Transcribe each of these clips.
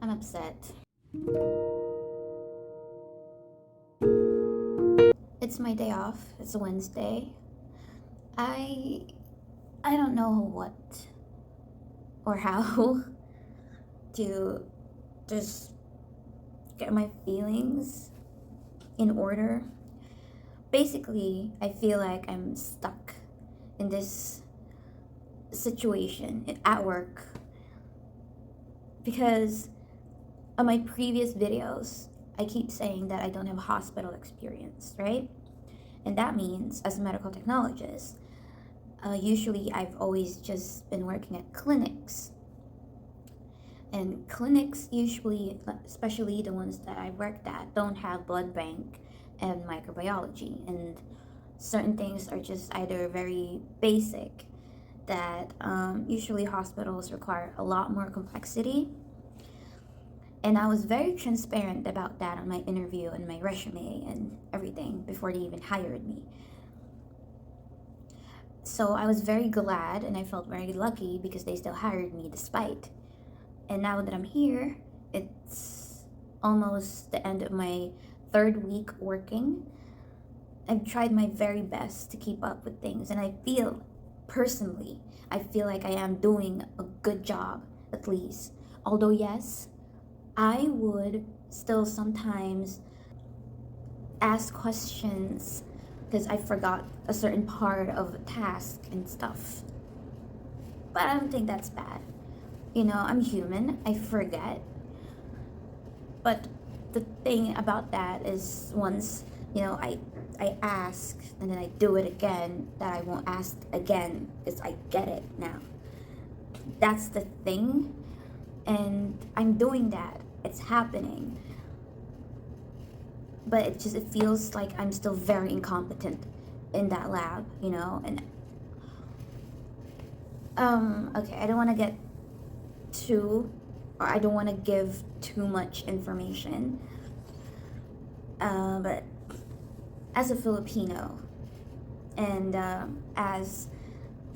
I'm upset. It's my day off. It's a Wednesday. I don't know what or how to just get my feelings in order. Basically, I feel like I'm stuck in this situation at work because on my previous videos, I keep saying that I don't have hospital experience, right? And that means, as a medical technologist, usually I've always just been working at clinics. And clinics usually, especially the ones that I worked at, don't have blood bank and microbiology. And certain things are just either very basic that usually hospitals require a lot more complexity. And I was very transparent about that on my interview and my resume and everything before they even hired me. So I was very glad and I felt very lucky because they still hired me despite. And now that I'm here, it's almost the end of my third week working. I've tried my very best to keep up with things, and I feel like I am doing a good job, at least. Although, yes, I would still sometimes ask questions because I forgot a certain part of a task and stuff. But I don't think that's bad. I'm human, I forget. But the thing about that is once, I ask and then I do it again, that I won't ask again because I get it now. That's the thing. And I'm doing that. It's happening. But it feels like I'm still very incompetent in that lab, and okay, I don't want to get I don't want to give too much information. But as a Filipino and as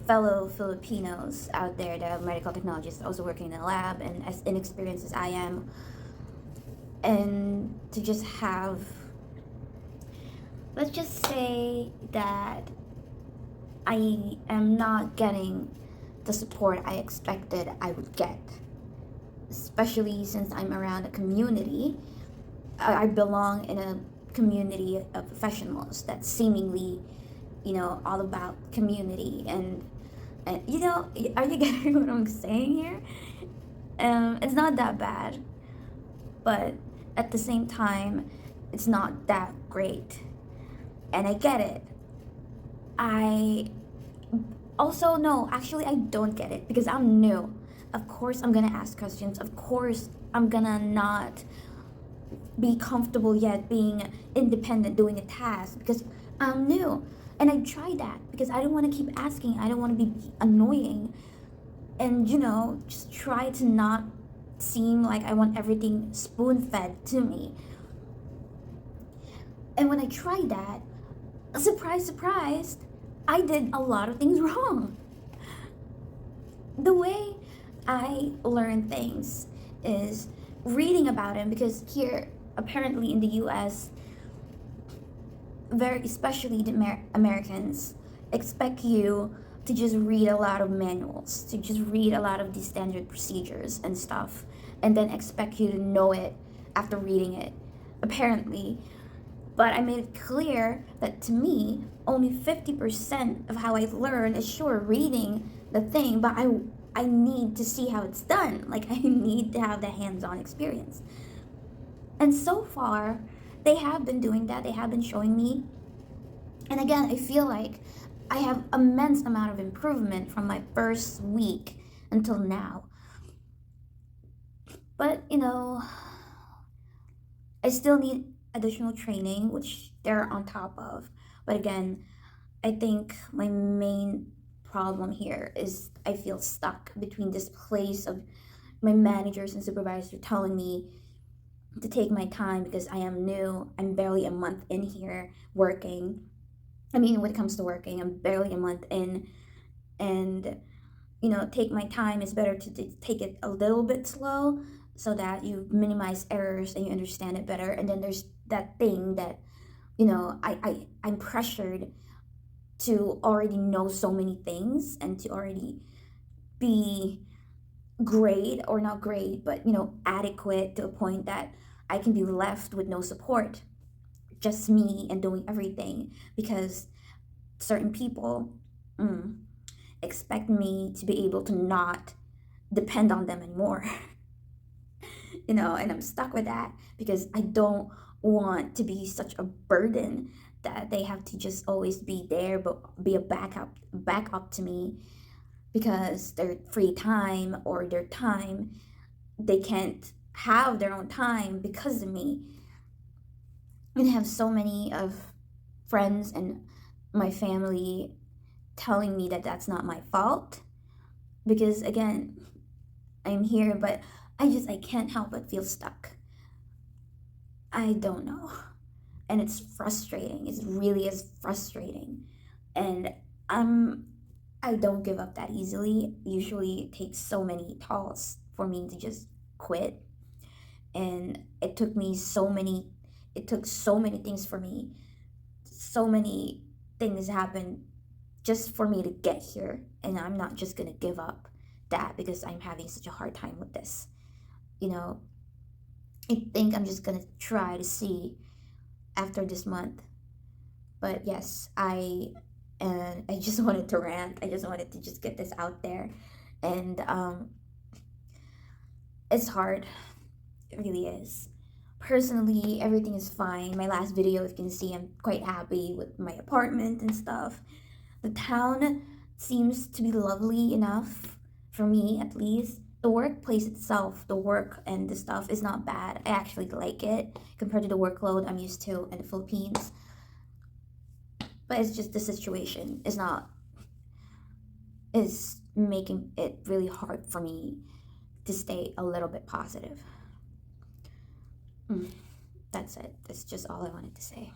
fellow Filipinos out there that are medical technologists also working in a lab and as inexperienced as I am, and to just have, let's just say that I am not getting the support I expected I would get, especially since I'm around a community. I belong in a community of professionals that's seemingly, all about community and are you getting what I'm saying here? It's not that bad, but at the same time, it's not that great, and I get it. I also, no, actually, I don't get it because I'm new. Of course, I'm gonna ask questions. Of course, I'm gonna not be comfortable yet being independent doing a task because I'm new. And I try that because I don't want to keep asking. I don't want to be annoying. And, just try to not seem like I want everything spoon fed to me. And when I tried that, surprise, surprise, I did a lot of things wrong. The way I learn things is reading about them because here, apparently in the US, very especially the Americans expect you to just read a lot of manuals, to just read a lot of the standard procedures and stuff, and then expect you to know it after reading it, apparently. But I made it clear that to me, only 50% of how I learn is sure reading the thing, but I need to see how it's done. Like, I need to have the hands-on experience. And so far, they have been doing that. They have been showing me. And again, I feel like I have immense amount of improvement from my first week until now. But, I still need additional training, which they're on top of. But again, I think my main problem here is I feel stuck between this place of my managers and supervisors telling me to take my time because I am new. I'm barely a month in here working. I mean, when it comes to working, I'm barely a month in, and take my time. It's better to take it a little bit slow so that you minimize errors and you understand it better. And then there's that thing that, I'm pressured to already know so many things and to already be great, or not great, but adequate, to a point that I can be left with no support, just me and doing everything, because certain people expect me to be able to not depend on them anymore. And I'm stuck with that because I don't want to be such a burden that they have to just always be there, but be a backup to me, because their free time or their time, they can't have their own time because of me. And I have so many of friends and my family telling me that that's not my fault, because again, I'm here, but I can't help but feel stuck. I don't know. And it's frustrating. It really is frustrating. And I'm I don't give up that easily. Usually it takes so many talks for me to just quit. And it took so many things for me. So many things happened just for me to get here. And I'm not just gonna give up that because I'm having such a hard time with this. You know, I think I'm just gonna try to see after this month. But yes, I just wanted to rant. I just wanted to just get this out there, and it's hard. It really is. Personally, everything is fine. My last video, if you can see, I'm quite happy with my apartment and stuff. The town seems to be lovely enough for me, at least. The workplace itself, the work and the stuff is not bad. I actually like it compared to the workload I'm used to in the Philippines. But it's just the situation is making it really hard for me to stay a little bit positive. That's it. That's just all I wanted to say.